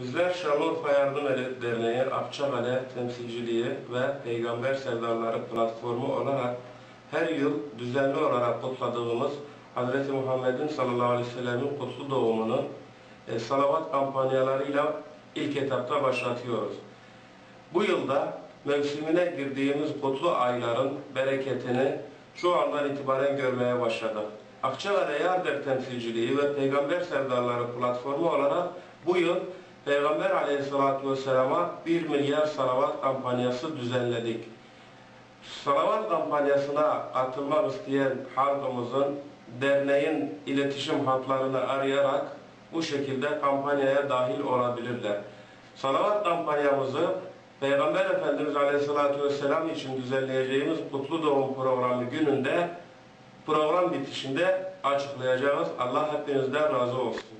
Bizler Şanlıurfa Yardım Derneği, Akçakale Temsilciliği ve Peygamber Sevdaları Platformu olarak her yıl düzenli olarak kutladığımız Hz. Muhammed'in sallallahu aleyhi ve sellem'in kutlu doğumunu salavat kampanyalarıyla ilk etapta başlatıyoruz. Bu yılda mevsimine girdiğimiz kutlu ayların bereketini şu andan itibaren görmeye başladık. Akçakale Yardım Temsilciliği ve Peygamber Sevdaları Platformu olarak bu yıl Peygamber Aleyhisselatü Vesselam'a 1 milyar salavat kampanyası düzenledik. Salavat kampanyasına katılmak isteyen halkımızın derneğin iletişim hatlarını arayarak bu şekilde kampanyaya dahil olabilirler. Salavat kampanyamızı Peygamber Efendimiz Aleyhisselatü Vesselam için düzenleyeceğimiz Kutlu Doğum Programı gününde program bitişinde açıklayacağız. Allah hepinizden razı olsun.